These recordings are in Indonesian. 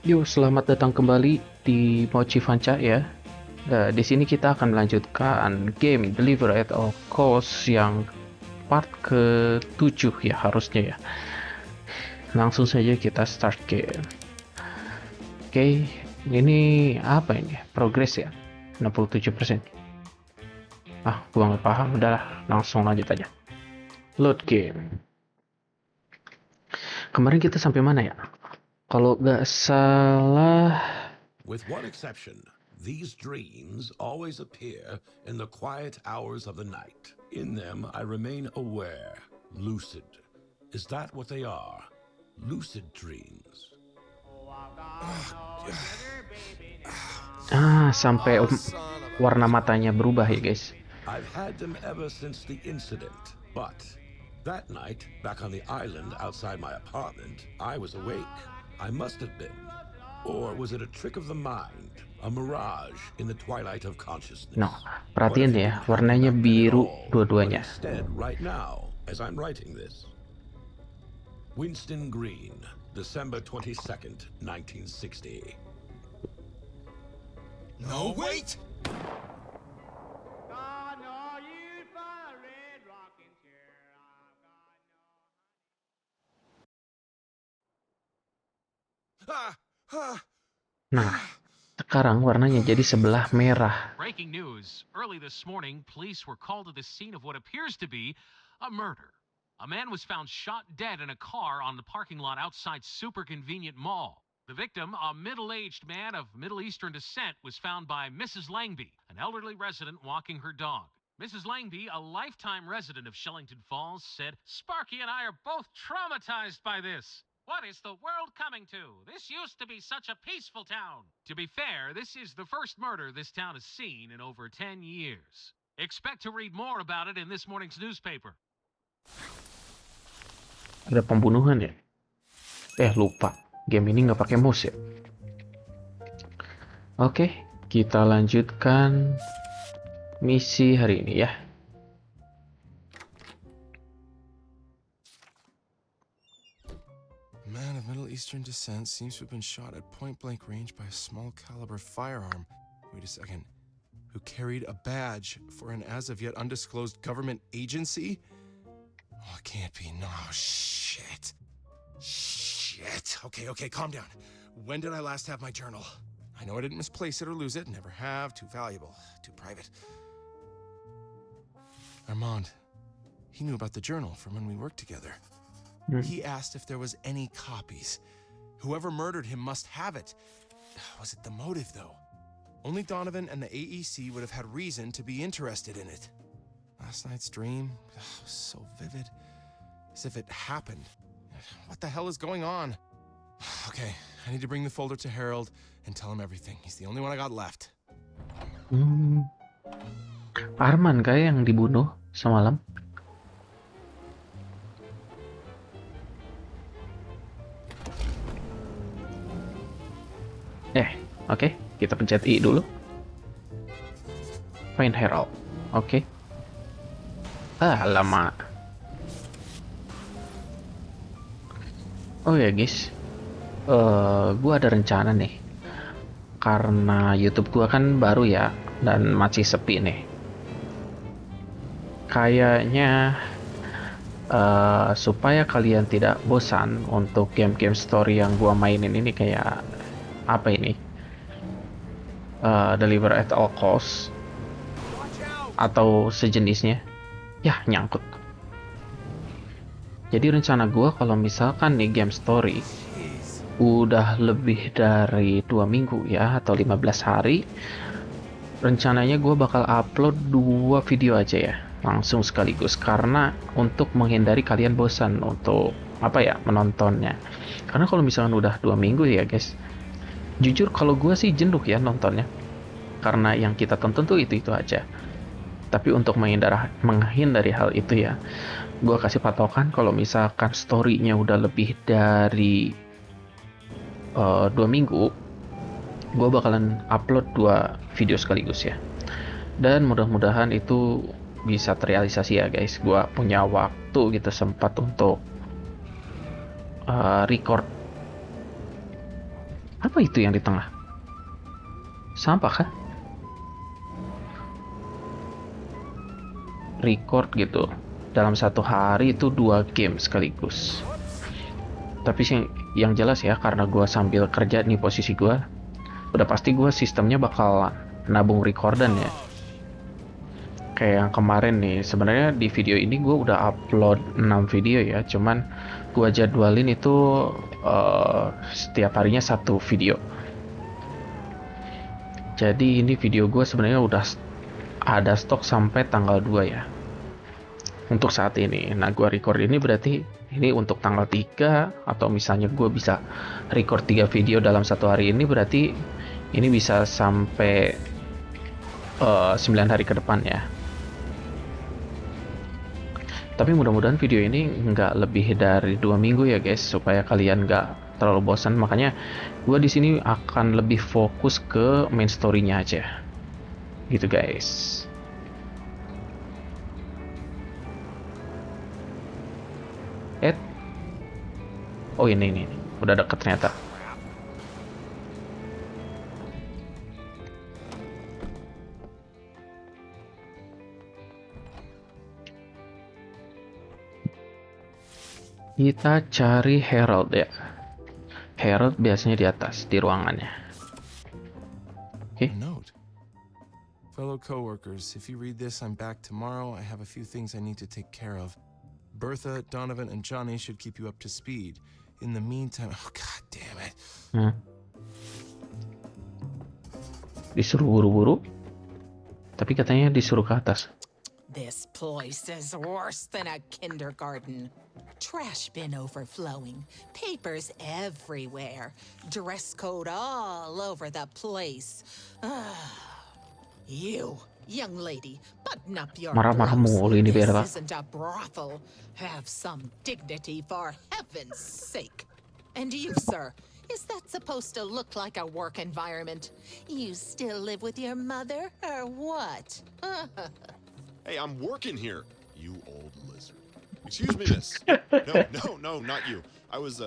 Yuk, selamat datang kembali di Mochi Vanca ya. Di sini kita akan melanjutkan game Deliver at All Costs yang part ke-7 ya harusnya ya. Langsung saja kita start game. Oke, ini apa ini? Progress ya? 67%. Gua nggak paham. Udahlah, langsung lanjut aja. Load game. Kemarin kita sampai mana ya? Kalau nggak salah, With one exception, these dreams always appear in the quiet hours of the night. In them, I remain aware, lucid. Is that what they are? Lucid dreams. sampai warna matanya berubah ya guys. I've had them ever since the incident, but that night, back on the island outside my apartment, I was awake. I must have been. Or was it a trick of the mind, a mirage in the twilight of consciousness? No, perhatiin ya, warnanya biru dua-duanya. Instead, right now, as I'm writing this, Winston Green, December 22nd, 1960. No, wait! Nah, sekarang warnanya jadi sebelah merah. Breaking news. Early this morning, police were called to the scene of what appears to be a murder. A man was found shot dead in a car on the parking lot outside Super Convenient Mall. The victim, a middle-aged man of Middle Eastern descent, was found by Mrs. Langby, an elderly resident walking her dog. Mrs. Langby, a lifetime resident of Shillington Falls, said, "Sparky and I are both traumatized by this. What is the world coming to? This used to be such a peaceful town." To be fair, this is the first murder this town has seen in over 10 years. Expect to read more about it in this morning's newspaper. Ada pembunuhan ya? Lupa. Game ini nggak pakai mouse ya? Oke, kita lanjutkan misi hari ini ya. A man of Middle Eastern descent seems to have been shot at point-blank range by a small-caliber firearm. Wait a second. Who carried a badge for an as-of-yet undisclosed government agency? Oh, it can't be. No, shit. Shit. Okay, calm down. When did I last have my journal? I know I didn't misplace it or lose it. Never have. Too valuable. Too private. Armand. He knew about the journal from when we worked together. He asked if there was any copies. Whoever murdered him must have it. Was it the motive, though? Only Donovan and the AEC would have had reason to be interested in it. Last night's dream was so vivid. As if it happened. What the hell is going on? Okay, I need to bring the folder to Harold and tell him everything. He's the only one I got left. Arman kayak yang dibunuh semalam. Oke, kita pencet I dulu. Find Harold. Oke. Lama. Oh ya guys, gua ada rencana nih. Karena YouTube gua kan baru ya dan masih sepi nih. Kayaknya supaya kalian tidak bosan untuk game-game story yang gua mainin ini kayak apa ini? Deliver at all costs atau sejenisnya. Ya, nyangkut. Jadi rencana gue kalau misalkan nih game story udah lebih dari 2 minggu ya atau 15 hari, rencananya gue bakal upload 2 video aja ya langsung sekaligus, karena untuk menghindari kalian bosan untuk menontonnya. Karena kalau misalkan udah 2 minggu ya guys, jujur kalau gue sih jenuh ya nontonnya, karena yang kita tonton tuh itu aja. Tapi untuk menghindari hal itu ya, gue kasih patokan kalau misalkan story-nya udah lebih dari 2 minggu, gue bakalan upload 2 video sekaligus ya. Dan mudah-mudahan itu bisa terrealisasi ya guys. Gue punya waktu gitu, sempat untuk record Apa itu yang di tengah? Sampah kah? Record gitu. Dalam satu hari itu 2 game sekaligus. Tapi sih yang jelas ya, karena gue sambil kerja nih posisi gue, udah pasti gue sistemnya bakal nabung recordan ya. Kayak yang kemarin nih, sebenarnya di video ini gue udah upload 6 video ya, cuman gue jadwalin itu setiap harinya 1 video. Jadi ini video gue sebenarnya udah ada stok sampai tanggal 2 ya. Untuk saat ini. Nah, gue record ini berarti ini untuk tanggal 3, atau misalnya gue bisa record 3 video dalam satu hari ini, berarti ini bisa sampai 9 hari ke depan ya. Tapi mudah-mudahan video ini nggak lebih dari 2 minggu ya guys, supaya kalian nggak terlalu bosan. Makanya gue di sini akan lebih fokus ke main story-nya aja, gitu guys. Oh ini udah deket ternyata. Kita cari Harold ya. Harold biasanya di atas di ruangannya. Oke. Note. Fellow coworkers, if you read this, I'm back tomorrow. I have a few things I need to take care of. Bertha, Donovan, and Johnny should keep you up to speed. In the meantime, oh god damn it. Disuruh buru-buru. Tapi katanya disuruh ke atas. This place is worse than a kindergarten. Trash bin overflowing, papers everywhere, dress code all over the place. You, young lady, button up your Marah-marah blouse. mulu ini Berta. This isn't a brothel. Have some dignity for heaven's sake. And you, sir, is that supposed to look like a work environment? You still live with your mother, or what? Hey, I'm working here, you old lizard. Excuse me, miss. No, not you. I was,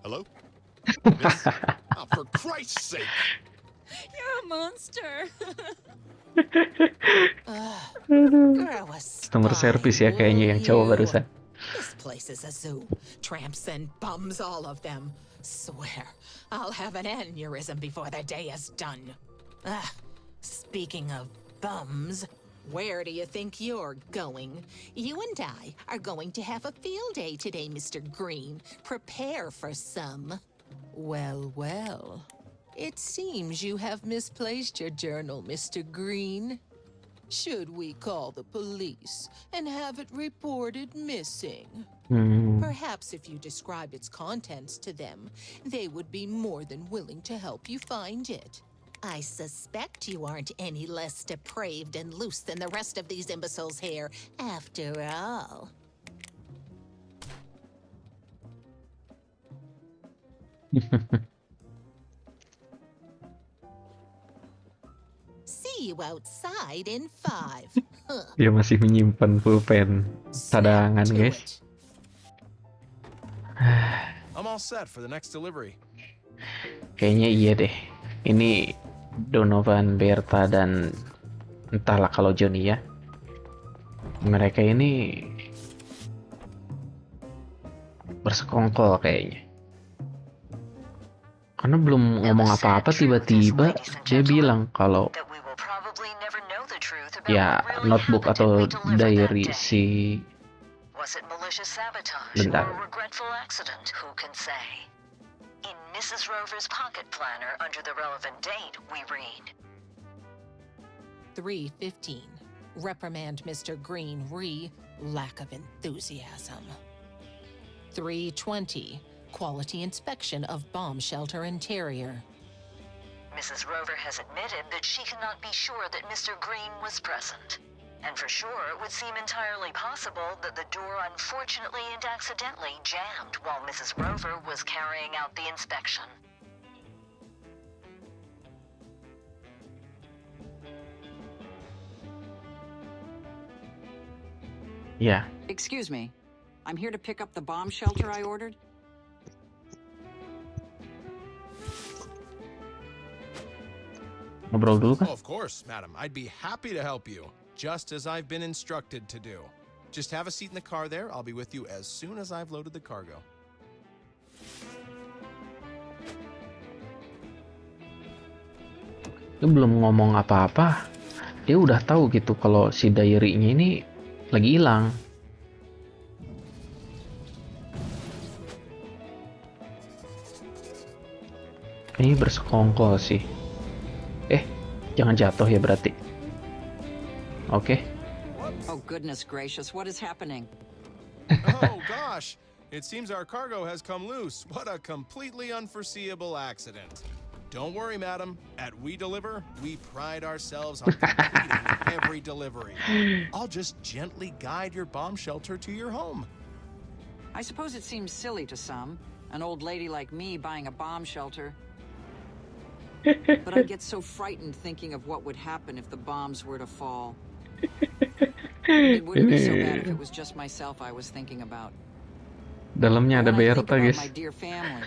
hello? Miss? Oh, for Christ's sake! You're a monster. Customer service ya kayaknya yang cowok barusan. This place is a zoo. Tramps and bums, all of them. Swear, I'll have an aneurysm before the day is done. Speaking of bums, where do you think you're going? You and I are going to have a field day today, Mr. Green. Prepare for some. Well. It seems you have misplaced your journal, Mr. Green. Should we call the police and have it reported missing? Perhaps if you describe its contents to them, they would be more than willing to help you find it. I suspect you aren't any less depraved and loose than the rest of these imbeciles here, after all. See you outside in 5. Dia masih menyimpan pulpen cadangan, guys. I'm all set for the next delivery. Kayaknya iya deh. Ini Donovan, Bertha, dan entahlah kalau Johnny ya. Mereka ini bersekongkol kayaknya. Karena belum ngomong apa-apa tiba-tiba dia bilang kalau ya notebook atau diary si bentar. In Mrs. Rover's pocket planner under the relevant date, we read 3:15. Reprimand Mr. Green lack of enthusiasm. 3:20. Quality inspection of bomb shelter interior. Mrs. Rover has admitted that she cannot be sure that Mr. Green was present. And for sure, it would seem entirely possible that the door unfortunately and accidentally jammed while Mrs. Rover was carrying out the inspection. Ya. Excuse me. I'm here to pick up the bomb shelter I ordered. Ngobrol dulu kan? Oh, of course, madam. I'd be happy to help you, just as I've been instructed to do. Just have a seat in the car there. I'll be with you as soon as I've loaded the cargo. Dia belum ngomong apa-apa. Dia udah tahu gitu kalau si diary-nya ini lagi hilang. Ini bersekongkol sih. Jangan jatuh ya berarti. Oke. Oh, goodness gracious, what is happening? Oh, gosh. It seems our cargo has come loose. What a completely unforeseeable accident. Don't worry, madam. At We Deliver, we pride ourselves on completing every delivery. I'll just gently guide your bomb shelter to your home. I suppose it seems silly to some, an old lady like me buying a bomb shelter. But I get so frightened thinking of what would happen if the bombs were to fall. It wouldn't be so bad if it was just myself I was thinking about. Dalamnya ada When I think Berta, about guys. my dear family.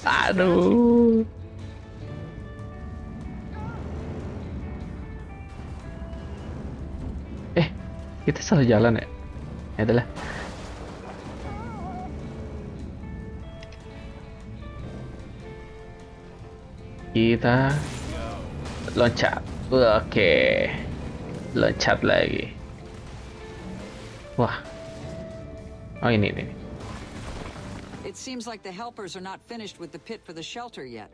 Aduh. Kita salah jalan ya? Ya adalah. Kita loncat. Oke. Loncat lagi. Wah. Oh ini. It seems like the helpers are not finished with the pit for the shelter yet.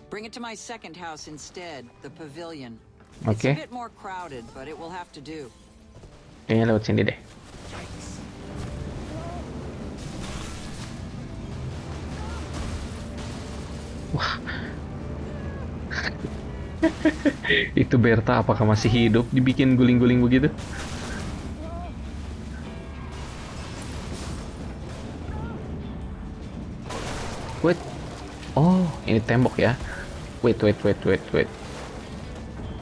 Bring it to my second house instead, the pavilion. It's a Oke. bit more crowded, but it will have to do. Kayaknya lewat sini deh. Wah. Itu Berta apakah masih hidup dibikin guling-guling begitu? Wait. Oh, ini tembok ya. Wait.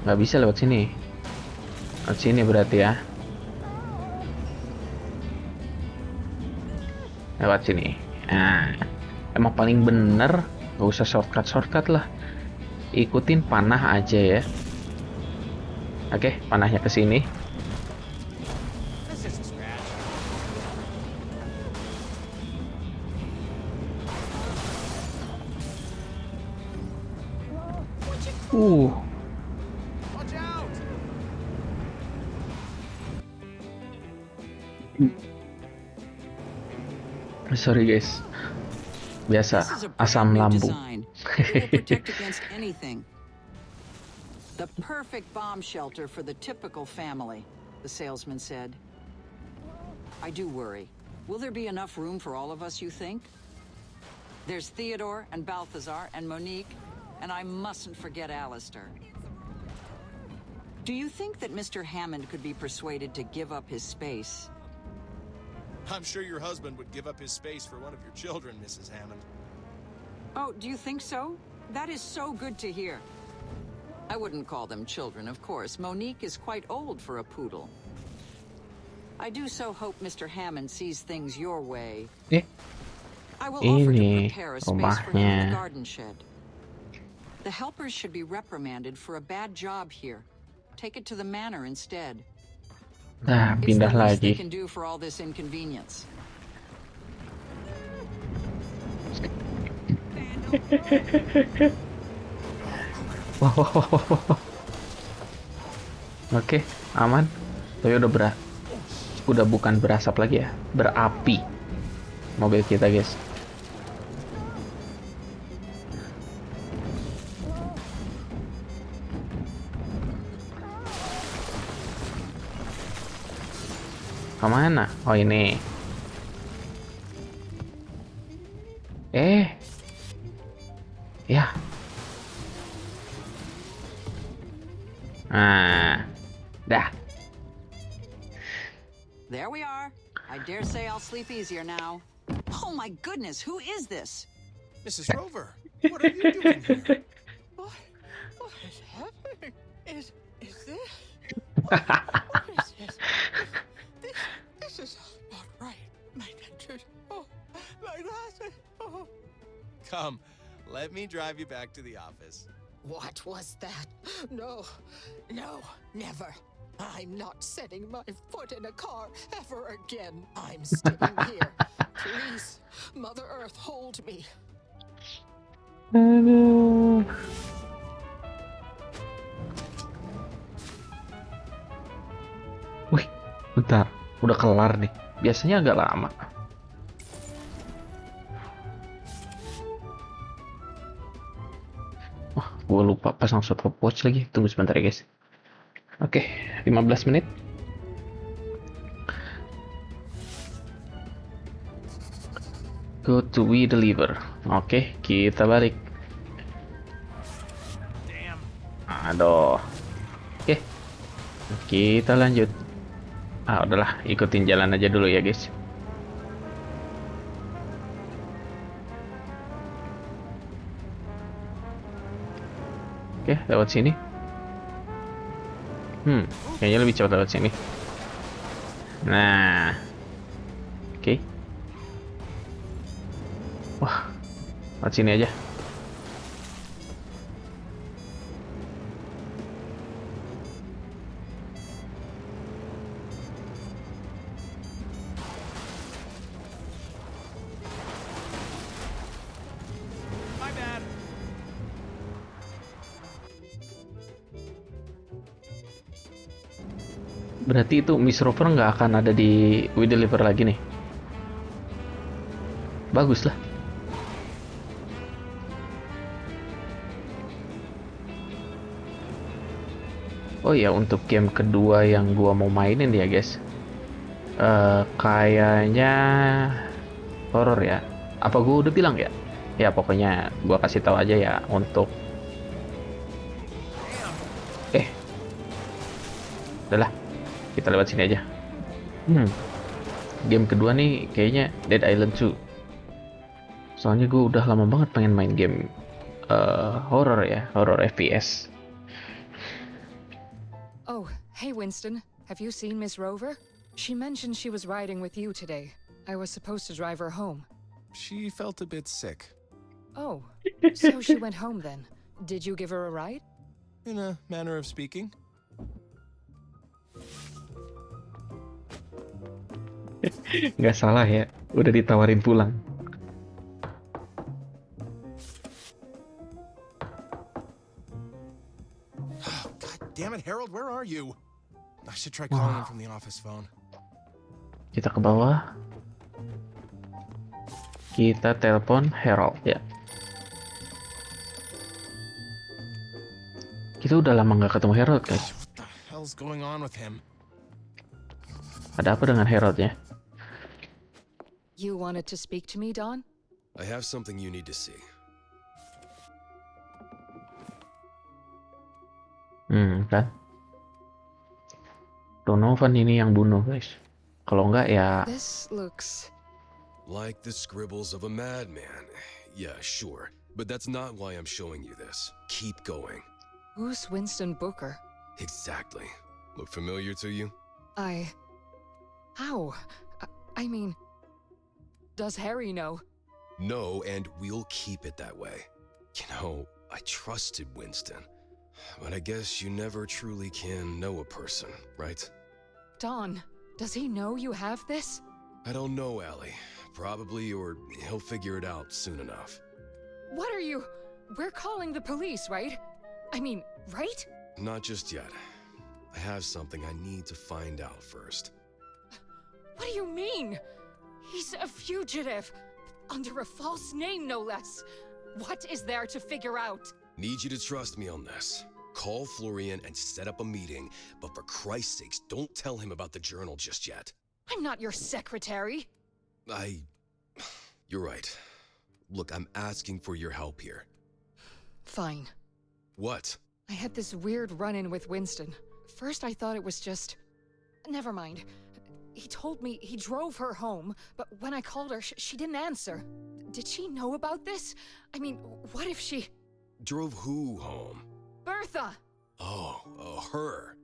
Nggak bisa lewat sini. Lewat sini berarti ya. Lewat sini. Nah, emang paling bener. Gak usah shortcut lah. Ikutin panah aja ya. Oke, panahnya ke sini. This is a scratch. Watch out! Sorry guys. Biasa This is a asam brand new lambung. design. It will protect against anything. The perfect bomb shelter for the typical family, the salesman said. I do worry. Will there be enough room for all of us, you think? There's Theodore and Balthazar and Monique, and I mustn't forget Alistair. Do you think that Mr. Hammond could be persuaded to give up his space? I'm sure your husband would give up his space for one of your children, Mrs. Hammond. Oh, do you think so? That is so good to hear. I wouldn't call them children, of course. Monique is quite old for a poodle. I do so hope Mr. Hammond sees things your way. I will offer to Ini prepare a space for him in rumahnya. the garden shed. The helpers should be reprimanded for a bad job here. Take it to the manor instead. Nah, It's pindah the least they lagi. can do for all this inconvenience. Wah. Oke, aman. Tapi udah bukan berasap lagi ya, berapi. Mobil kita, guys. Kemana? Oh ini. Ya. Dah. There we are. I dare say I'll sleep easier now. Oh my goodness, who is this? Mrs. Rover, what are you doing here? What is happening? Is this? What is this? This is not right. My dentures. Oh, My glasses. Oh. Come, let me drive you back to the office. What was that? No, no, never. I'm not setting my foot in a car ever again. I'm staying here. Please, Mother Earth, hold me. Aduh. Wih, bentar. Udah kelar nih. Biasanya agak lama. Wah, gue lupa pasang stopwatch lagi. Tunggu sebentar ya, guys. Oke, 15 menit. Go to we deliver. Oke, kita balik. Aduh. Oke. Kita lanjut. Udahlah, ikutin jalan aja dulu ya, guys. Oke, lewat sini. Kayaknya lebih cepat lewat sini. Nah. Oke. Wah, lewat sini aja. My bad. Berarti itu Miss Rover nggak akan ada di We Deliver lagi nih. Bagus lah. Oh iya, untuk game kedua yang gua mau mainin ya guys, kayaknya horror ya. Apa gua udah bilang ya? Ya pokoknya gua kasih tahu aja ya untuk. Udahlah, kita lewat sini aja. Game kedua nih kayaknya Dead Island 2. Soalnya gue udah lama banget pengen main game horror ya, horror FPS. Oh, hey Winston. Have you seen Miss Rover? She mentioned she was riding with you today. I was supposed to drive her home. She felt a bit sick. Oh, so she went home then. Did you give her a ride? In a manner of speaking. Nggak salah ya, udah ditawarin pulang. God damn it, Harold, where are you? I should try calling him from the office phone. Kita ke bawah. Kita telepon Harold ya. Kita udah lama nggak ketemu Harold, guys. What the hell's going on with him? Ada apa dengan Harold ya? You wanted to speak to me, Don? I have something you need to see. Kan? Donovan ini yang bunuh, guys. Kalau nggak ya. This looks like the scribbles of a madman. Yeah, sure. But that's not why I'm showing you this. Keep going. Who's Winston Booker? Exactly. Look familiar to you? How? I mean, does Harry know? No, and we'll keep it that way. You know, I trusted Winston. But I guess you never truly can know a person, right? Don, does he know you have this? I don't know, Allie. Probably, or he'll figure it out soon enough. What are you? We're calling the police, right? I mean, right? Not just yet. I have something I need to find out first. What do you mean? He's a fugitive. Under a false name, no less. What is there to figure out? Need you to trust me on this. Call Florian and set up a meeting, but for Christ's sakes, don't tell him about the journal just yet. I'm not your secretary. You're right. Look, I'm asking for your help here. Fine. What? I had this weird run-in with Winston. First I thought it was just... Never mind. He told me he drove her home, but when I called her, she didn't answer. Did she know about this? I mean, what if she... Drove who home? Bertha! Oh, her.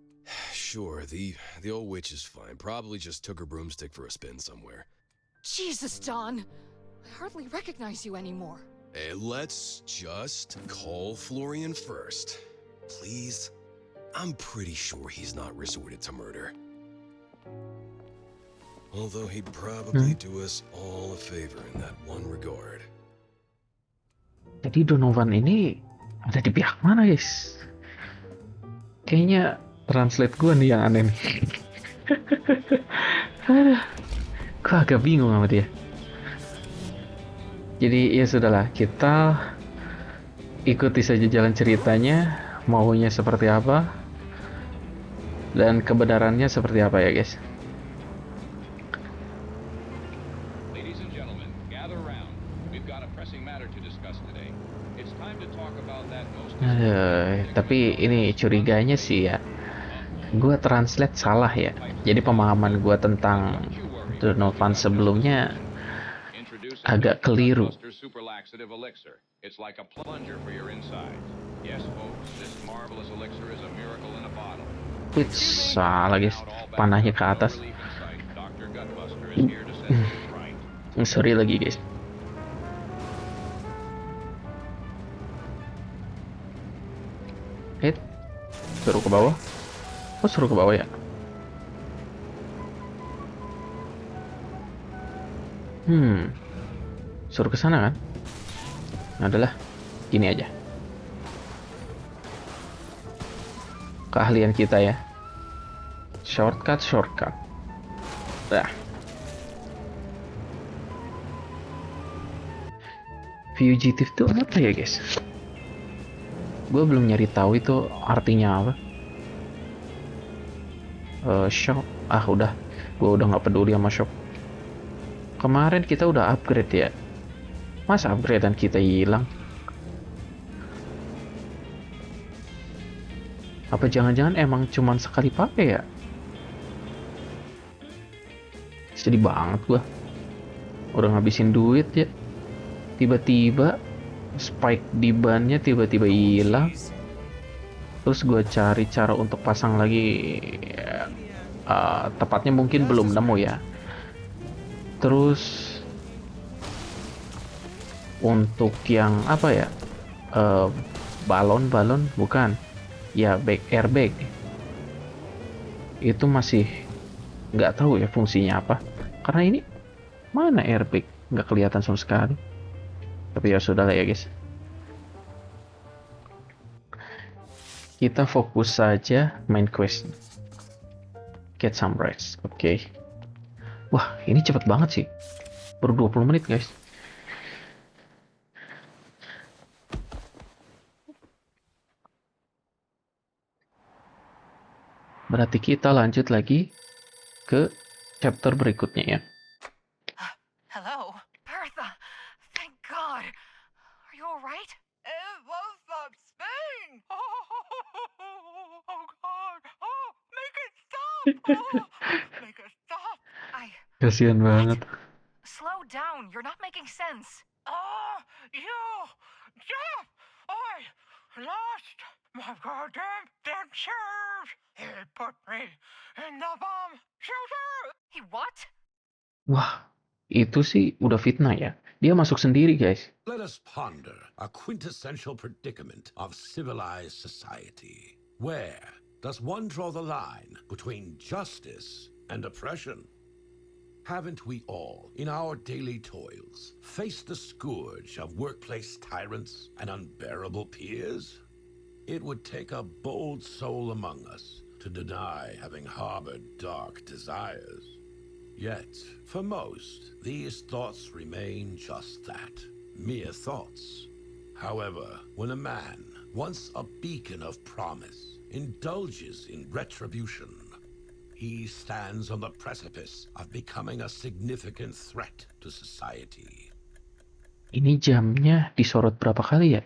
Sure, the old witch is fine. Probably just took her broomstick for a spin somewhere. Jesus, Don! I hardly recognize you anymore. Hey, let's just call Florian first. Please? I'm pretty sure he's not resorted to murder. Although he'd probably do us all a favor in that one regard. Jadi Donovan ini ada di pihak mana, guys? Kayaknya translate gue nih yang aneh nih. Gue agak bingung sama dia. Jadi ya sudahlah, kita ikuti saja jalan ceritanya, maunya seperti apa dan kebenarannya seperti apa ya, guys. Ladies and gentlemen, gather around. We've got a pressing matter to discuss today. It's time to talk about that most tapi ini curiganya sih ya, gue translate salah ya. Jadi pemahaman gue tentang Donovan sebelumnya agak keliru. Super laxative elixir. It's like a plunger for your insides. Yes, folks, this marvelous elixir is a miracle in a bottle. Which salah, guys. Panahnya ke atas. Dr. Gutbuster is here to set things right. Sorry lagi, guys. Suruh ke bawah. Oh, suruh ke bawah ya. Suruh ke sana kan? Adalah gini aja. Keahlian kita ya. Shortcut. Dah. Fugitive itu apa ya, guys? Gue belum nyari tahu itu artinya apa. Shop. Udah. Gue udah nggak peduli sama shop. Kemarin kita udah upgrade ya. Masa upgradean kita hilang? Apa jangan-jangan emang cuman sekali pakai ya? Sedih banget gua. Udah ngabisin duit ya. Tiba-tiba spike di bannya tiba-tiba hilang. Terus gua cari cara untuk pasang lagi. Tepatnya mungkin belum nemu ya. Terus untuk yang apa ya, balon bukan ya, airbag itu masih nggak tahu ya fungsinya apa, karena ini mana airbag nggak kelihatan sama sekali. Tapi ya sudah lah ya, guys, kita fokus saja main quest, get some rest. Oke. Wah, ini cepet banget sih, baru 20 menit, guys. Berarti kita lanjut lagi ke chapter berikutnya ya. Hello, Bertha. Thank God. Are you all right? It won't stop spinning. Oh God. Oh, make it stop. Make it stop. Kasian banget. Slow down. You're not making sense. Jeff, I lost my goddamn dentures. He put me in the bomb shelter. He what? Wah, itu sih udah fitnah ya. Dia masuk sendiri, guys. Let us ponder a quintessential predicament of civilized society. Where does one draw the line between justice and oppression? Haven't we all, in our daily toils, faced the scourge of workplace tyrants and unbearable peers? It would take a bold soul among us to deny having harbored dark desires. Yet, for most, these thoughts remain just that, mere thoughts. However, when a man, once a beacon of promise, indulges in retribution, he stands on the precipice of becoming a significant threat to society. Ini jamnya disorot berapa kali ya?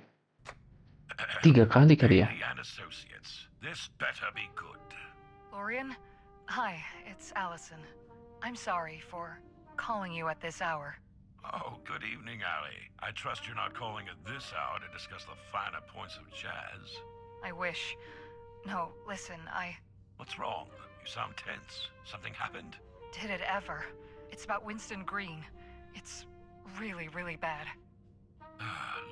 3 kali kali ya? And associates, this better be good. Florian? Hi, it's Allison. I'm sorry for calling you at this hour. Oh, good evening, Allie. I trust you're not calling at this hour to discuss the finer points of jazz. I wish. No, listen, What's wrong? You sound tense. Something happened? Did it ever? It's about Winston Green. It's really really bad.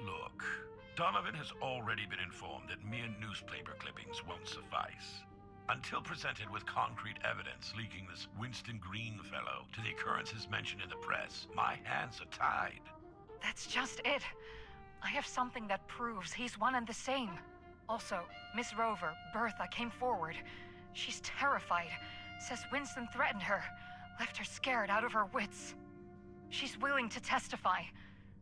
Look, Donovan has already been informed that mere newspaper clippings won't suffice. Until presented with concrete evidence linking this Winston Green fellow to the occurrences mentioned in the press, my hands are tied. That's just it. I have something that proves he's one and the same. Also, Miss Rover, Bertha, came forward. She's terrified. Says Winston threatened her. Left her scared out of her wits. She's willing to testify.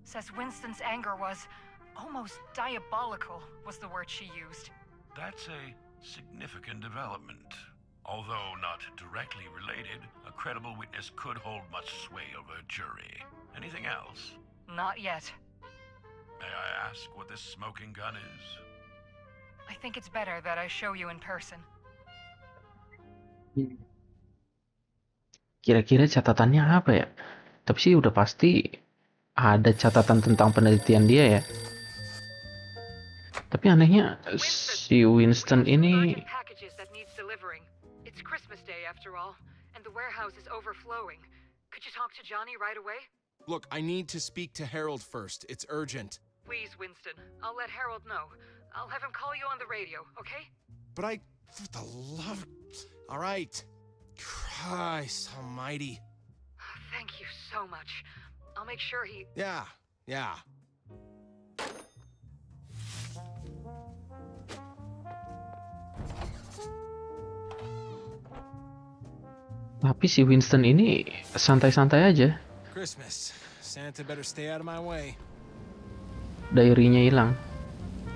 Says Winston's anger was almost diabolical, was the word she used. That's a significant development. Although not directly related, a credible witness could hold much sway over a jury. Anything else? Not yet. May I ask what this smoking gun is? I think it's better that I show you in person. Kira-kira catatannya apa ya? Tapi sih udah pasti ada catatan tentang penelitian dia ya. Tapi anehnya si Winston ini Packages that needs delivering. It's Christmas Day after all, and the warehouse is overflowing. Could you talk to Johnny right away? Look, I need to speak to Harold first. It's urgent. Please, Winston. I'll let Harold know. I'll have him call you on the radio, okay? But for the love... All right. Christ almighty. Thank you so much. I'll make sure he... Yeah. tapi si Winston ini santai-santai aja. Christmas. Santa better stay out of my way. Diary-nya hilang.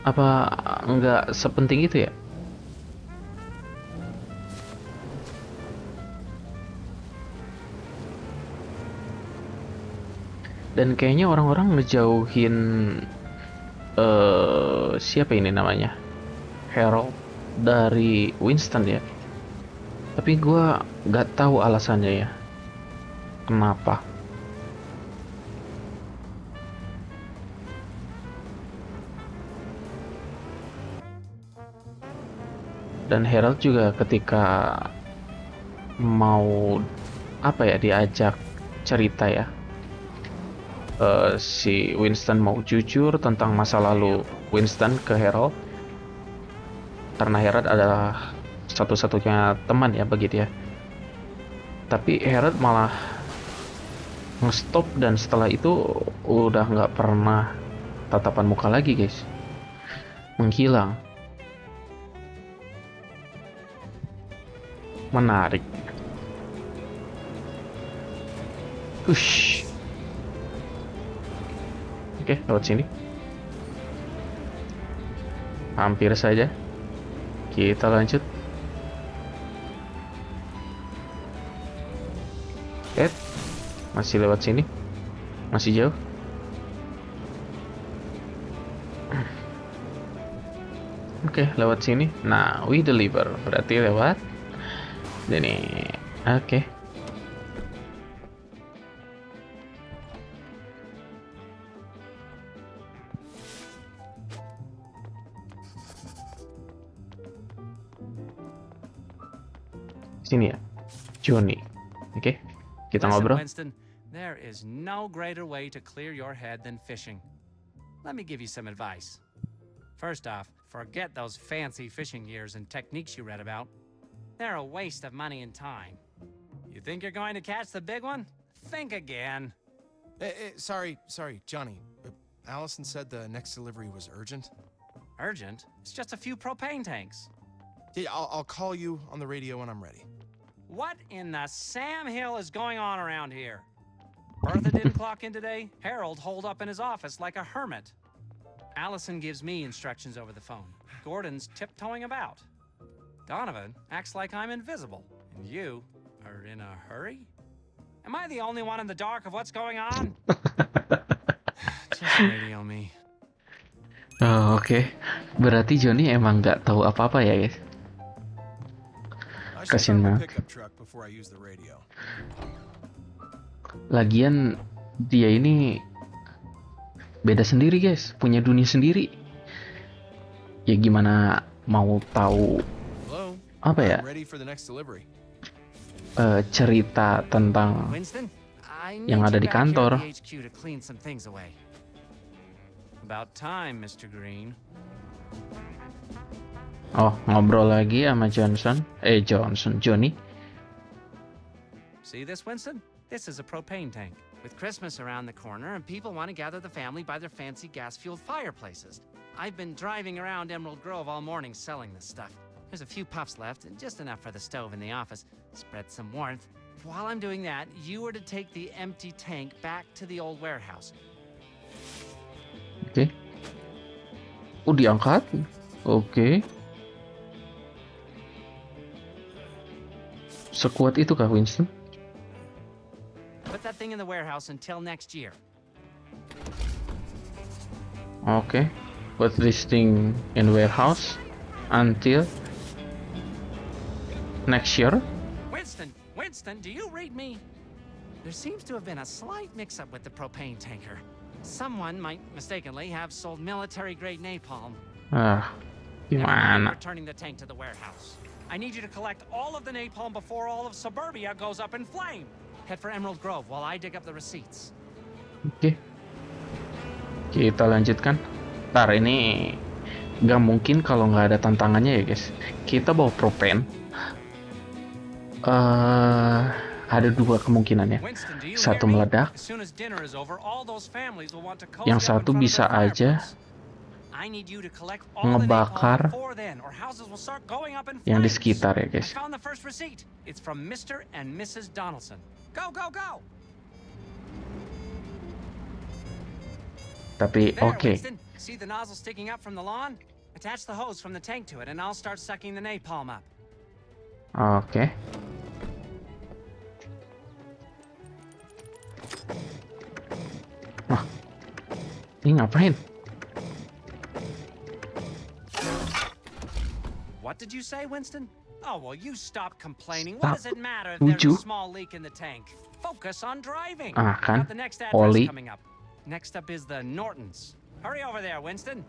Apa nggak sepenting itu ya? Dan kayaknya orang-orang ngejauhin siapa ini namanya? Harold dari Winston ya. Tapi gue nggak tahu alasannya ya. Kenapa? Dan Harold juga ketika mau diajak cerita ya, si Winston mau jujur tentang masa lalu Winston ke Harold, karena Harold adalah satu-satunya teman ya begitu ya. Tapi Harold malah nge-stop dan setelah itu udah nggak pernah tatapan muka lagi guys, menghilang. Menarik. Oke, lewat sini. Hampir saja. Kita lanjut. Masih lewat sini. Masih jauh. Oke, lewat sini. Nah, we deliver. Berarti lewat ini. Oke. Sini ya, Johnny. Oke, kita ngobrol. Winston, there is no greater way to clear your head than fishing. Let me give you some advice. First off, forget those fancy fishing gears and techniques you read about. They're a waste of money and time. You think you're going to catch the big one? Think again. Sorry, Johnny. Allison said the next delivery was urgent. Urgent? It's just a few propane tanks. Yeah, I'll call you on the radio when I'm ready. What in the Sam Hill is going on around here? Bertha didn't clock in today. Harold holed up in his office like a hermit. Allison gives me instructions over the phone. Gordon's tiptoeing about. Donovan acts like I'm invisible. And you are in a hurry? Am I the only one in the dark of what's going on? Just radio me. Oh, oke. Berarti Johnny emang nggak tahu apa-apa ya guys. Kasian banget. Lagian dia ini beda sendiri guys, punya dunia sendiri. Ya gimana mau tahu apa ya? Cerita tentang Winston, I yang need ada you di back here at kantor. the HQ to clean some things away. About time, Mr. Green. Oh, ngobrol lagi sama Johnny. See this, Winston? This is a propane tank. With Christmas around the corner and people want to gather the family by their fancy gas-fueled fireplaces. I've been driving around Emerald Grove all morning selling this stuff. There's a few puffs left and just enough for the stove in the office. Spread some warmth. While I'm doing that, you were to take the empty tank back to the old warehouse. Oke. Oh, diangkat. Oke. Sekuat itu kah Winston? Put that thing in the warehouse until next year. Oke. Put this thing in warehouse until next year. Winston, do you read me? There seems to have been a slight mix-up with the propane tanker. Someone might mistakenly have sold military-grade napalm. Gimana? Returning the tank to the warehouse. I need you to collect all of the napalm before all of suburbia goes up in flame. Head for Emerald Grove while I dig up the receipts. Oke. Kita lanjutkan. Ntar ini nggak mungkin kalau nggak ada tantangannya ya guys. Kita bawa propane. Ada dua kemungkinannya. Satu meledak. Yang satu bisa aja ngebakar yang di sekitar ya guys. Tapi oke. See the nozzle sticking up from the lawn? Attach the hose from the tank to it and I'll start sucking the napalm up. Oke. Wah. Ini ngapain? What did you say, Winston? Oh, well, you stop complaining. Stop. What does it matter if there's a small leak in the tank? Focus on driving. Kan? Got the next address Oli. coming up. Next up is the Nortons. Hurry over there, Winston.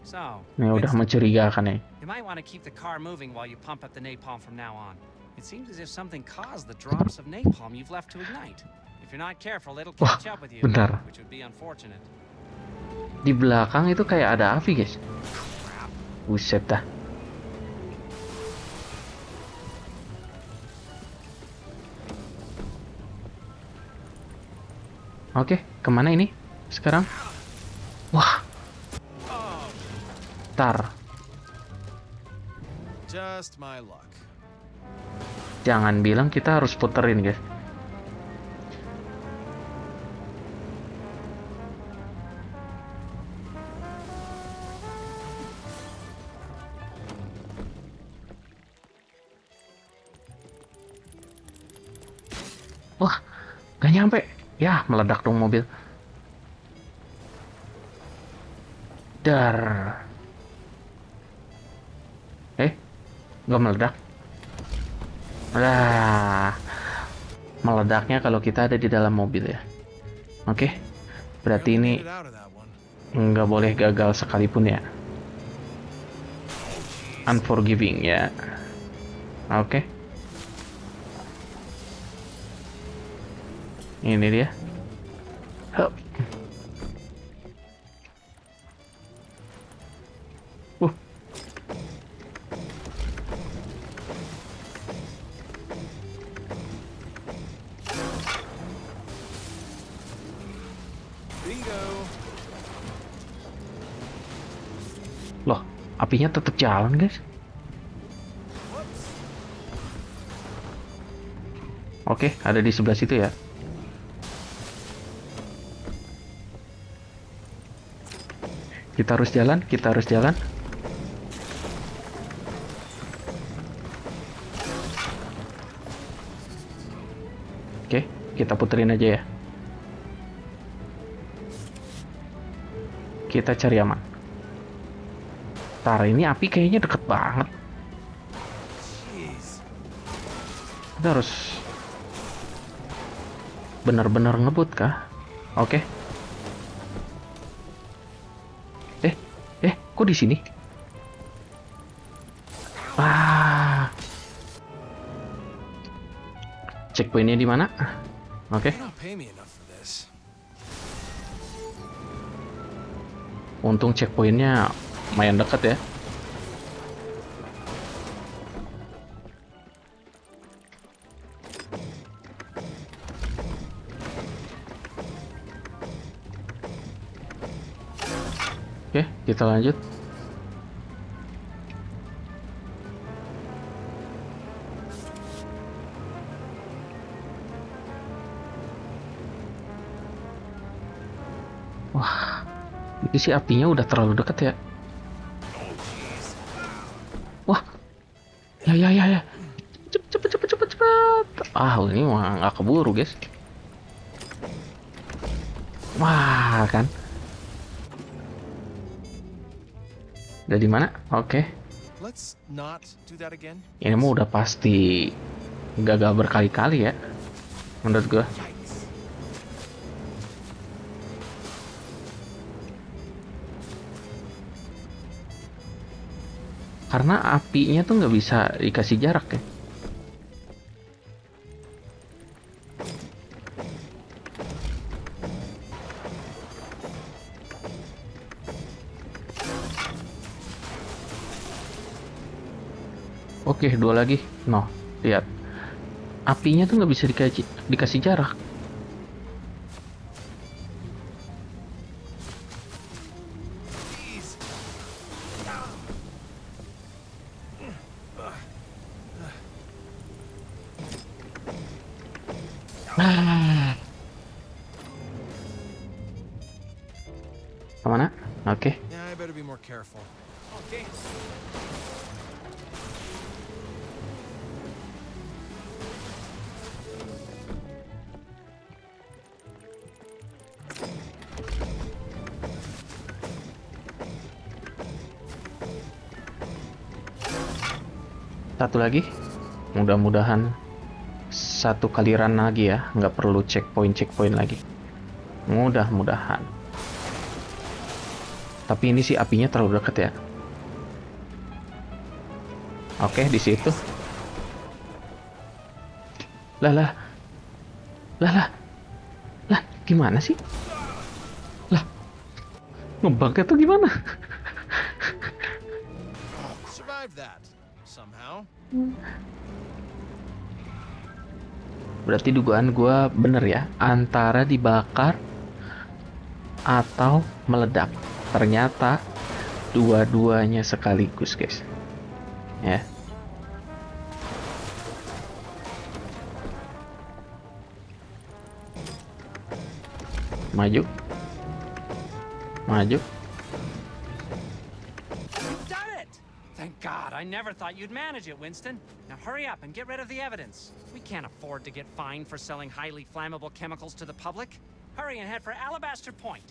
So, Ini udah Winston, mencurigakan ya. you might want to keep the car moving while you pump up the napalm from now on. It seems as if something caused the drops of napalm you've left to ignite. If you're not careful, it'll catch up with you, bentar. which would be unfortunate. Di belakang itu kayak ada api guys. Buset dah. Oke, kemana ini sekarang? Wah. Tar. Just my luck. Jangan bilang kita harus puterin guys. Wah, gak nyampe. Ya, meledak dong mobil. Dar. Nggak meledak. Lah, meledaknya kalau kita ada di dalam mobil ya. Oke, berarti ini nggak boleh gagal sekalipun ya. Unforgiving ya. Oke. Ini dia. Hup. Loh, apinya tetap jalan, guys. Oke, ada di sebelah situ ya. Kita harus jalan, kita harus jalan. Oke, kita puterin aja ya. Kita cari aman. Tar, ini api kayaknya deket banget. Kita harus benar-benar ngebut kah? Oke. Kok di sini? Checkpointnya di mana? Oke. They don't pay me enough for this. Untung checkpointnya lumayan dekat ya. Oke, kita lanjut. Wah, itu sih apinya udah terlalu dekat ya. Wah, ya. Cepet. Ah, ini mah nggak keburu, guys. Wah, kan. Udah di mana? Oke. Let's not do that again. Ini mah udah pasti gagal berkali-kali ya, menurut gua. Karena apinya tuh nggak bisa dikasih jarak ya. Oke, dua lagi. No, lihat. Apinya tuh nggak bisa dikasih jarak. Kemana? Oke. Yeah, I better be more careful. Okay. Satu lagi. Mudah-mudahan satu kali run lagi ya, nggak perlu checkpoint lagi. Mudah-mudahan. Tapi ini sih apinya terlalu dekat ya. Oke, di situ. Lah, gimana sih? Lah, ngebugnya tuh gimana? Survive that somehow. Berarti dugaan gue bener ya, antara dibakar atau meledak. Ternyata dua-duanya sekaligus, guys. Ya. Maju. You've done it! Thank God. I never thought you'd manage it, Winston. Now hurry up and get rid of the evidence. We can't afford to get fined for selling highly flammable chemicals to the public. Hurry and head for Alabaster Point.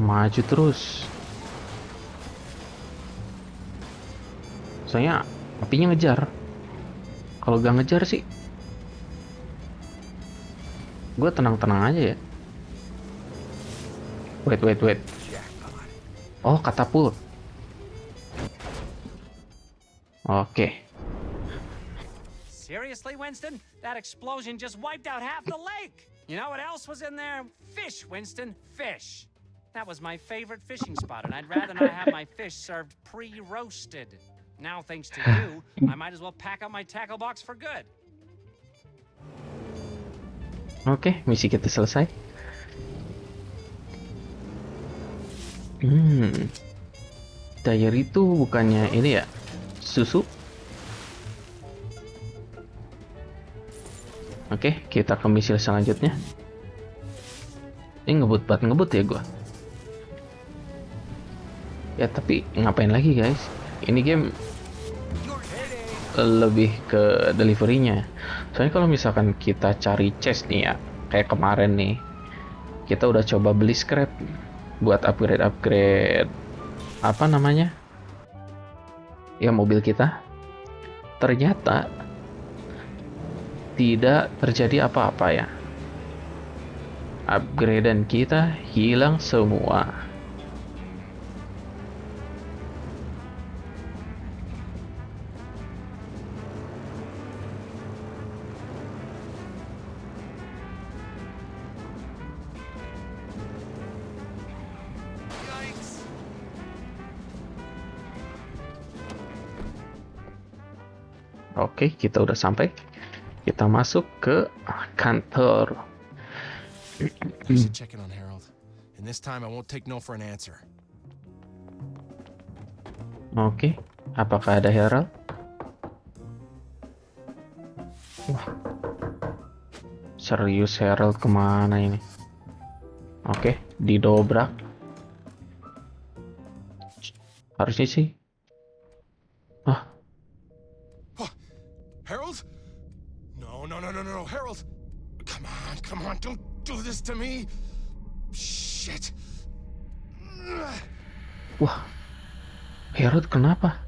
Maju terus. Soalnya apinya ngejar. Kalau gak ngejar sih, gue tenang-tenang aja ya. Wait. Oh, katapult. Oke. Seriously, Winston? That explosion just wiped out half the lake. You know what else was in there? Fish, Winston, fish. That was my favorite fishing spot, and I'd rather not have my fish served pre-roasted. Now, thanks to you, I might as well pack up my tackle box for good. Oke, misi kita selesai. Diary itu bukannya ini ya, susu. Oke, kita ke misi selanjutnya. Ini ngebut ya gua. Ya tapi ngapain lagi guys? Ini game lebih ke deliverynya. Soalnya kalau misalkan kita cari chest nih ya, kayak kemarin nih, kita udah coba beli scrap buat upgrade apa namanya? Ya mobil kita. Ternyata tidak terjadi apa-apa ya. Upgradean kita hilang semua. Oke, kita udah sampai. Kita masuk ke kantor. I should check in on Harold. And this time I won't take no for an answer. Oke, apakah ada Harold? Wah, serius Harold kemana ini? Oke, didobrak. Harusnya sih. Ah, Harold? No, Harold! Come on, don't do this to me! Shit! wah, Harold kenapa?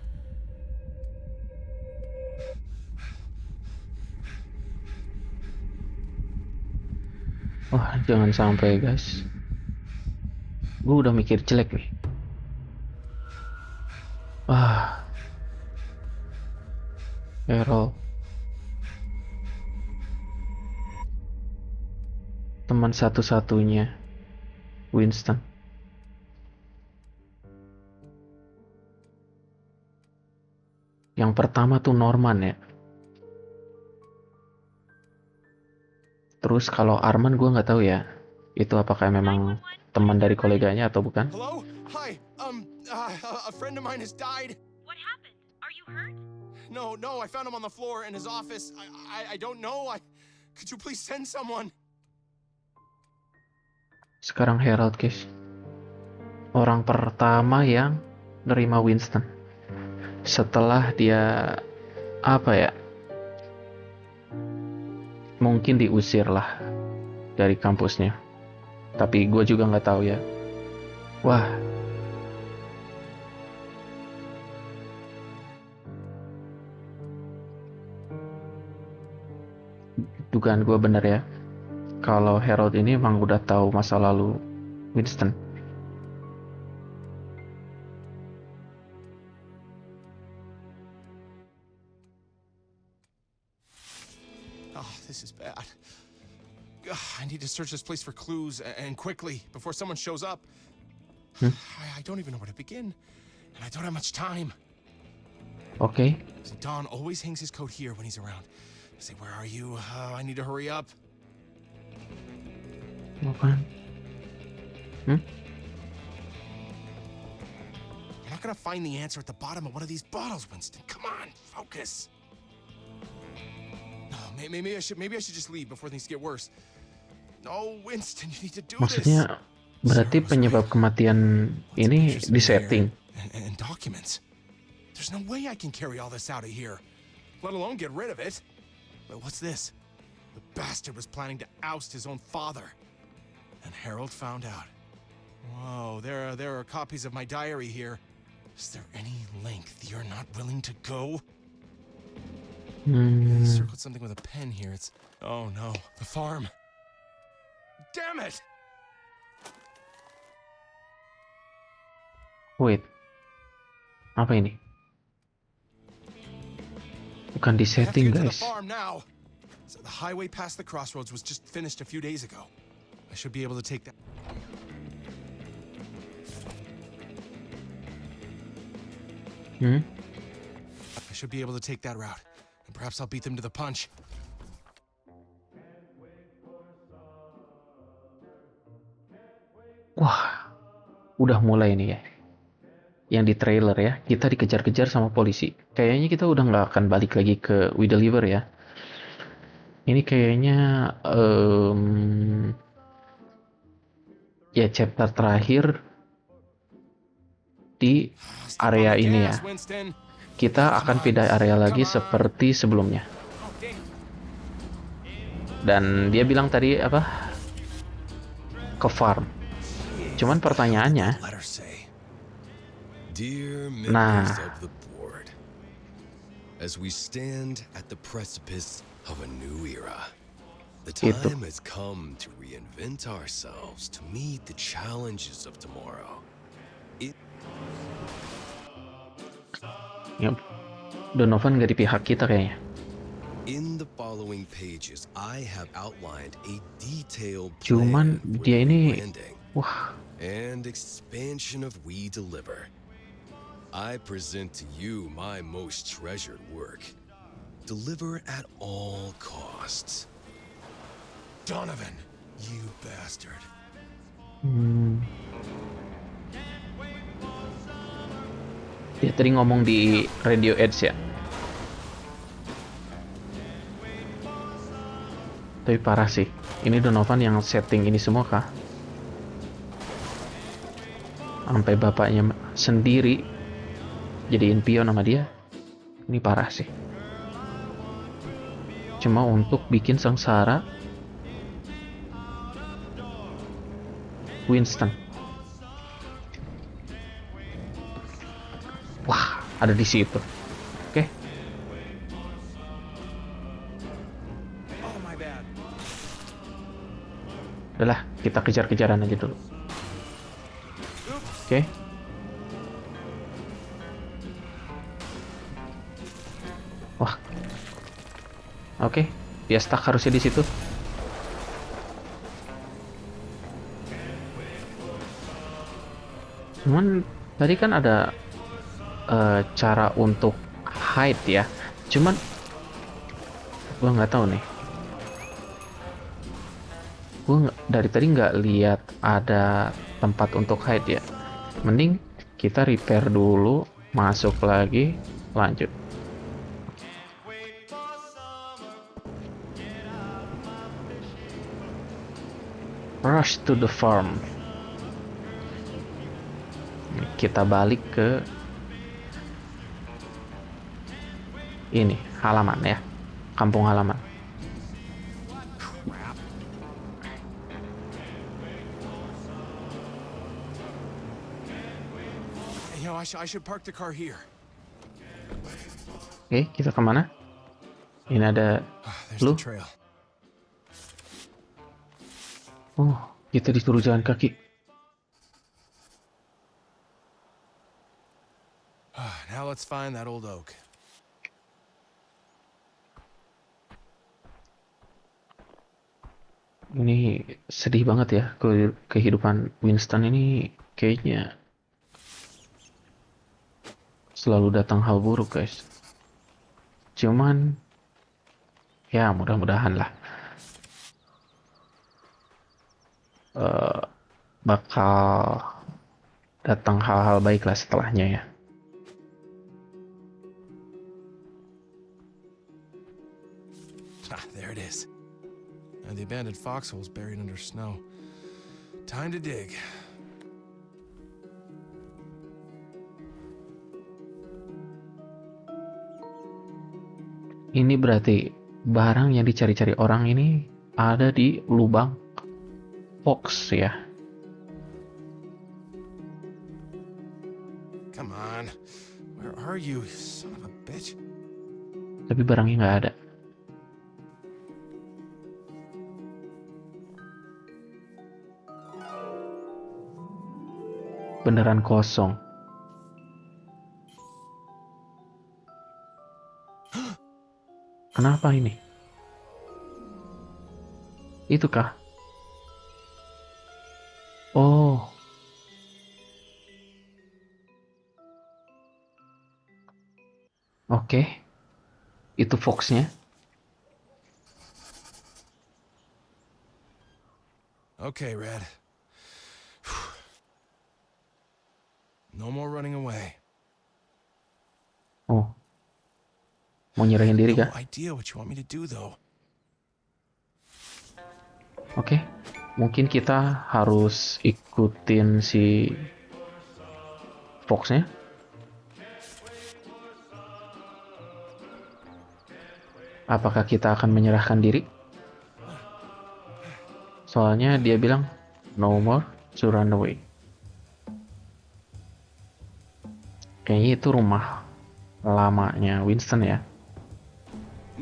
Wah, jangan sampai guys. Gue udah mikir jelek nih. Wah, Harold. Teman satu-satunya Winston. Yang pertama tuh Norman ya. Terus kalau Arman gue nggak tahu ya. Itu apakah memang teman dari koleganya atau bukan? Hello? Hi, a friend of mine has died. What happened? Are you hurt? No, I found him on the floor in his office. I don't know. Could you please send someone? Sekarang Harold guys. Orang pertama yang nerima Winston. Setelah dia apa ya? Mungkin diusir lah dari kampusnya. Tapi gue juga nggak tahu ya. Wah. Dugaan gue bener ya. Kalau Harold ini emang udah tahu masa lalu Winston. Oh, this is bad. I need to search this place for clues, and quickly, before someone shows up. I don't even know where to begin, and I don't have much time. Okay. See, Don always hangs his coat here when he's around. I say, where are you? I need to hurry up. Bukan. You're not gonna find the answer at the bottom of one of these bottles, Winston. Come on, focus. No, maybe I should just leave before things get worse. No, Winston, you need to do this. Maksudnya berarti penyebab kematian ini disetting. And documents. There's no way I can carry all this out of here, let alone get rid of it. But what's this? The bastard was planning to oust his own father. And Harold found out. Whoa, there are copies of my diary here. Is there any length you're not willing to go? I circled something with a pen here. It's... Oh no, the farm. Damn it! Wait. Apa ini? Bukan di setting, guys. The farm now. So the highway past the crossroads was just finished a few days ago. I should be able to take that. I should be able to take that route. And perhaps I'll beat them to the punch. Wah, udah mulai nih ya. Yang di trailer ya, kita dikejar-kejar sama polisi. Kayaknya kita udah nggak akan balik lagi ke We Deliver ya. Ini kayaknya ya chapter terakhir di area ini ya. Kita akan pindah area lagi seperti sebelumnya. Dan dia bilang tadi apa? Ke farm. Cuman pertanyaannya, nah, as we stand at the precipice of a new era, the time has come to reinvent ourselves to meet the challenges of tomorrow. Yep. Donovan gak di pihak kita kayaknya. In the following pages, I have outlined a detailed Cuman plan dia ini, branding wah, and expansion of We Deliver. I present to you my most treasured work, Deliver at all costs. Donovan, you bastard. Dia tadi ngomong di Radio Edge ya. Tapi parah sih. Ini Donovan yang setting ini semua kah? Sampai bapaknya sendiri jadiin pion sama dia. Ini parah sih. Cuma untuk bikin sengsara Winston. Wah, ada di situ. Oke. Udahlah, kita kejar-kejaran aja dulu. Oke. Wah. Oke, dia stuck harusnya di situ. Cuman tadi kan ada cara untuk hide ya. Cuman gua nggak tahu nih. Gue dari tadi nggak lihat ada tempat untuk hide ya. Mending kita repair dulu, masuk lagi, lanjut. Rush to the farm. Kita balik ke ini halaman ya, kampung halaman. I should park the car here. Oke, kita kemana? Ini ada lu. Oh, kita disuruh jalan kaki. Now let's find that old oak. Ini sedih banget ya, kehidupan Winston ini kayaknya selalu datang hal buruk guys. Cuman ya mudah-mudahan lah bakal datang hal-hal baik lah setelahnya ya. There it is. Now the abandoned foxhole's buried under snow. Time to dig. Ini berarti barang yang dicari-cari orang ini ada di lubang Fox ya. Come on. Where are you, son of a bitch? Tapi barangnya nggak ada. Beneran kosong. Kenapa ini? Itukah? Oh. Oke. Itu Fox-nya. Okay, Red. No more running away. Oh. Mau nyerahin diri kah? No idea what you want me to do though. Oke. Mungkin kita harus ikutin si Fox-nya. Apakah kita akan menyerahkan diri? Soalnya dia bilang no more to run away. Kayaknya itu rumah lamanya Winston ya.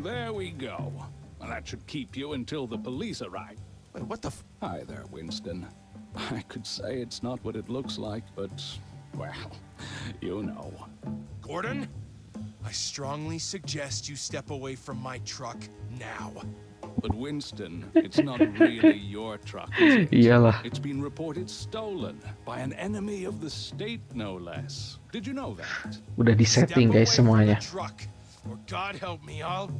There we go. Well, that should keep you until the police arrive. Wait, what the Hi there, Winston. I could say it's not what it looks like, but, well, you know. Gordon? I strongly suggest you step away from my truck now. But Winston, it's not really your truck, is it? Iyalah. It's been reported stolen by an enemy of the state, no less. Did you know that? Udah disetting guys semuanya. or God help me, I'll...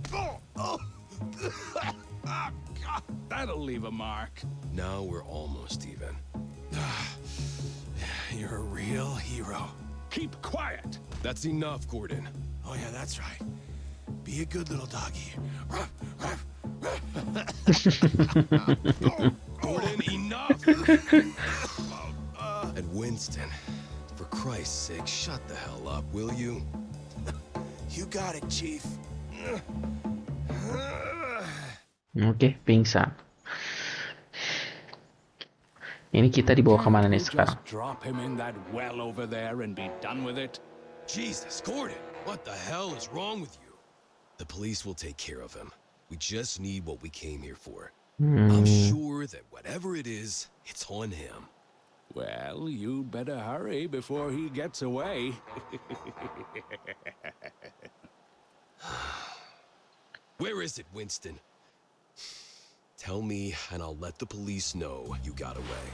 That'll leave a mark. Now we're almost even. You're a real hero. Keep quiet. That's enough, Gordon. Oh yeah, that's right. Be a good little doggy. Gordon, enough! And Winston, for Christ's sake, shut the hell up, will you? You got it, Chief. Oke, pingsan. Ini kita dibawa kemana nih sekarang? Just drop him in that well over there and be done with it. Jesus, Gordon, what the hell is wrong with you? The police will take care of him. We just need what we came here for. I'm sure that whatever it is, it's on him. Well, you better hurry before he gets away. Where is it, Winston? Tell me, and I'll let the police know you got away.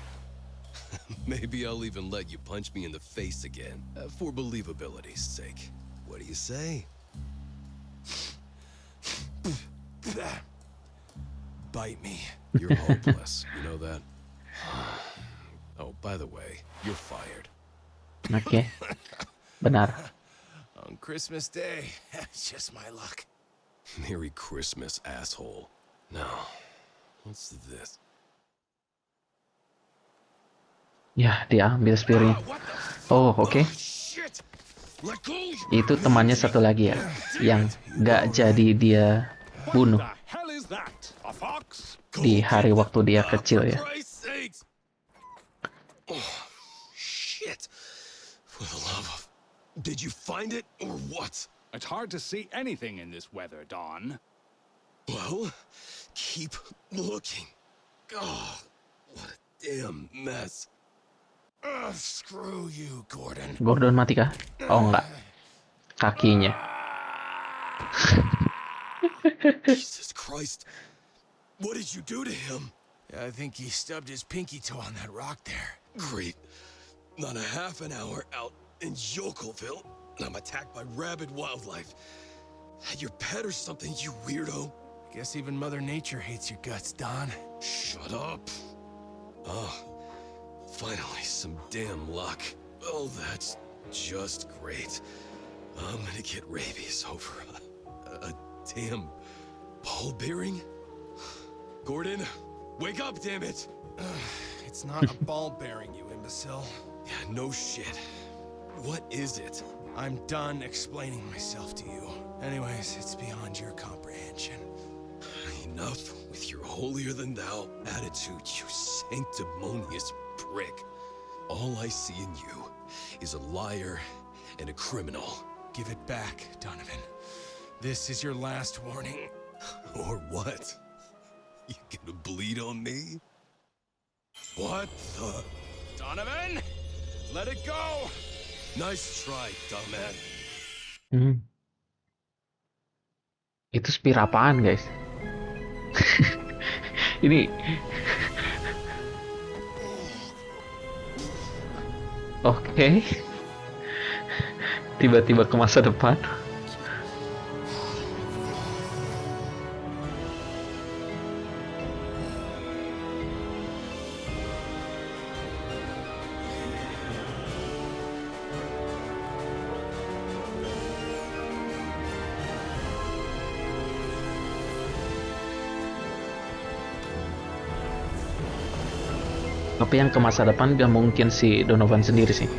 Maybe I'll even let you punch me in the face again, for believability's sake. What do you say? Bite me. You're hopeless, you know that? Oh, by the way, you're fired. Oke, benar. On Christmas Day, it's just my luck. Merry Christmas, asshole. Now, what's this? Ya, diambil spiring. Oh, oke. Itu temannya satu lagi ya, yang gak jadi dia bunuh di hari waktu dia kecil ya. Oh, shit. For the love of... Did you find it, or what? It's hard to see anything in this weather, Don. Well, keep looking. Oh, what a damn mess. Screw you, Gordon. Gordon mati kah? Oh enggak. Kakinya. Jesus Christ. What did you do to him? I think he stubbed his pinky toe on that rock there. Great. Not a half an hour out in Jokelville, and I'm attacked by rabid wildlife. Your pet or something, you weirdo. I guess even Mother Nature hates your guts, Don. Shut up. Oh, finally some damn luck. Oh, that's just great. I'm gonna get rabies over a damn ball bearing. Gordon, wake up, damn it! It's not a ball bearing, you imbecile. Yeah, no shit. What is it? I'm done explaining myself to you. Anyways, it's beyond your comprehension. Enough with your holier-than-thou attitude, you sanctimonious prick. All I see in you is a liar and a criminal. Give it back, Donovan. This is your last warning. Or what? You gonna bleed on me? What the? Donovan! Let it go! Nice try, dumbass. Itu spear apaan, guys? Ini. Oke. Tiba-tiba ke masa depan. Tapi yang ke masa depan gak mungkin si Donovan sendiri sih.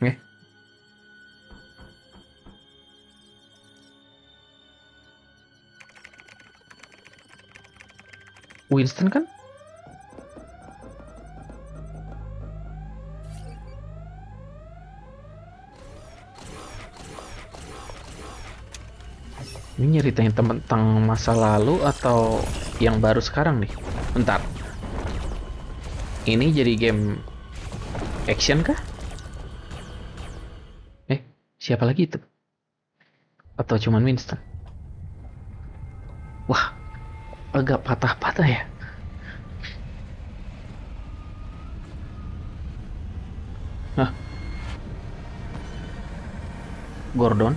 Oke. Winston kan? Ini nyeritain tentang masa lalu atau yang baru sekarang nih? Bentar. Ini jadi game action kah? Siapa lagi itu? Atau cuman Winston? Wah, agak patah-patah ya. Hah? Gordon?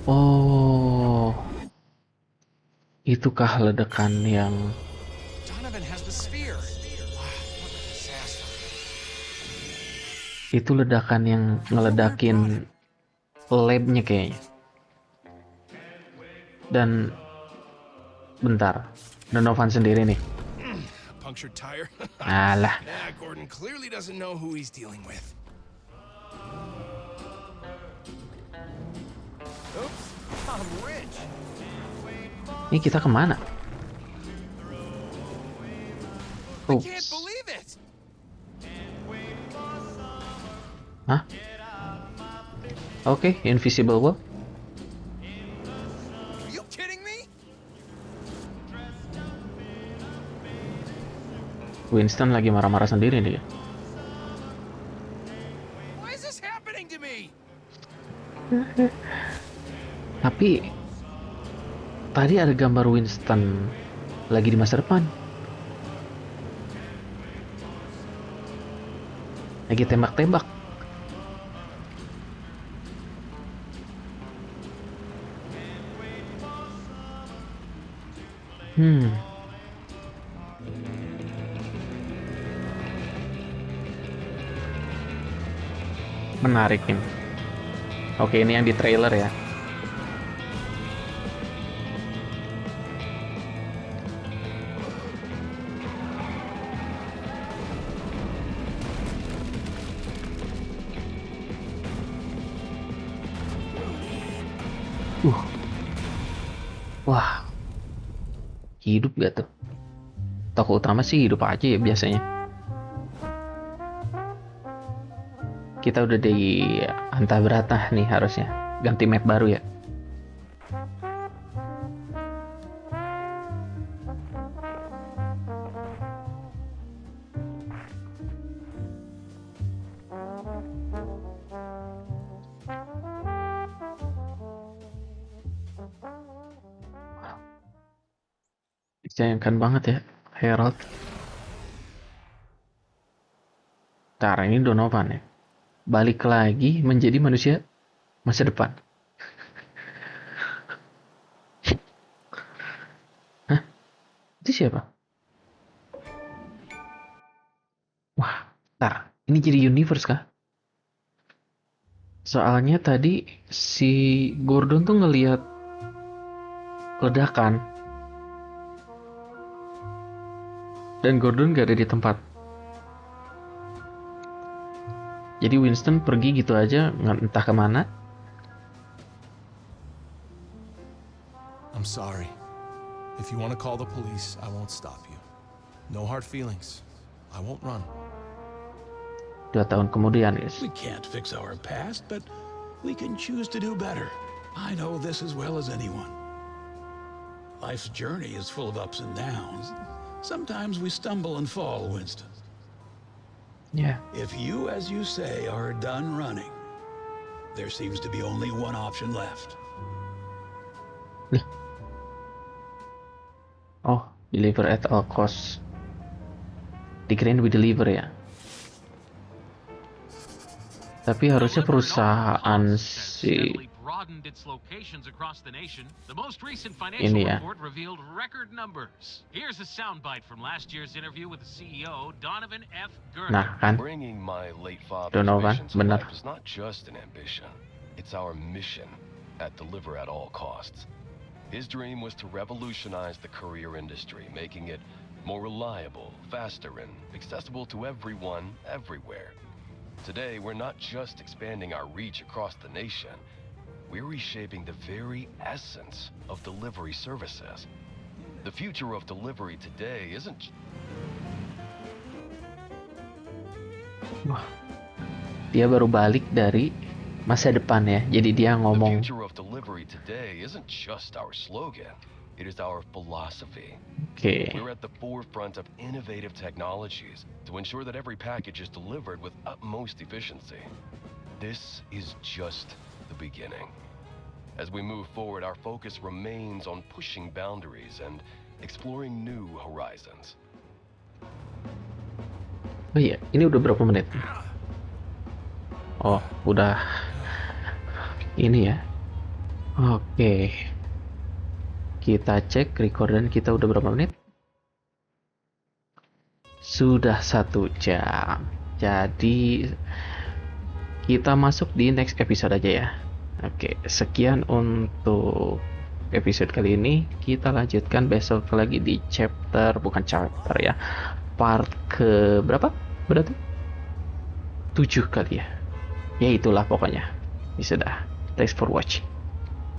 Oh, itukah ledakan yang... Donovan has the sphere. Wow, what a disaster. Itu ledakan yang ngeledakin labnya kayaknya. Dan bentar, Donovan sendiri nih. Punctured tire. Alah. Yeah, Gordon clearly doesn't know who he's dealing with. Oops, I'm rich. Ini kita kemana? I can't believe it. Hah? Oke, invisible wall. Are you kidding me? Winston lagi marah-marah sendiri nih. Why is this happening to me? Tapi tadi ada gambar Winston lagi di masa depan. Lagi tembak-tembak. Menarik nih. Oke, ini yang di trailer ya. Wah, hidup gak tuh? Tokoh utama sih hidup aja ya biasanya. Kita udah di Antabrata nih harusnya. Ganti map baru ya. Disayangkan banget ya, Harold. Ntar ini Donovan ya. Balik lagi menjadi manusia masa depan. Hah? Itu siapa? Wah, ntar. Ini jadi universe kah? Soalnya tadi si Gordon tuh ngelihat ledakan. Dan Gordon gak ada di tempat. Jadi Winston pergi gitu aja, entah kemana. I'm sorry. If you want to call the police, I won't stop you. No hard feelings. I won't run. 2 tahun kemudian, guys. We can't fix our past, but we can choose to do better. I know this as well as anyone. Life's journey is full of ups and downs. Sometimes we stumble and fall, Winston. Yeah. If you, as you say, are done running, there seems to be only one option left. Oh, deliver at all costs. Dikirain we deliver ya. Tapi harusnya perusahaan si broadened its locations across the nation. The most recent financial ini ya. report revealed record numbers. Here's a soundbite from last year's interview with the CEO, Donovan F. Gurney. Nah kan, Bringing my late father's Donovan, visions to benar. life is not just an ambition. It's our mission at Deliver at all costs. His dream was to revolutionize the courier industry, making it more reliable, faster, and accessible to everyone, everywhere. Today, we're not just expanding our reach across the nation, we're reshaping the very essence of delivery services. The future of delivery today isn't... Wah, dia baru balik dari masa depan ya, jadi dia ngomong. The future of delivery today isn't just our slogan, it is our philosophy. Okay. We're at the forefront of innovative technologies to ensure that every package is delivered with utmost efficiency. This is just the beginning. As we move forward, our focus remains on pushing boundaries and exploring new horizons. Oh iya, ini udah berapa menit? Oh, udah ini ya. Oke. Kita cek recordan kita udah berapa menit? Sudah 1 jam. Jadi kita masuk di next episode aja ya. Oke, sekian untuk episode kali ini. Kita lanjutkan besok lagi di bukan chapter ya. Part ke berapa? Berarti 7 kali ya. Ya itulah pokoknya. Ya sudah. Thanks for watching.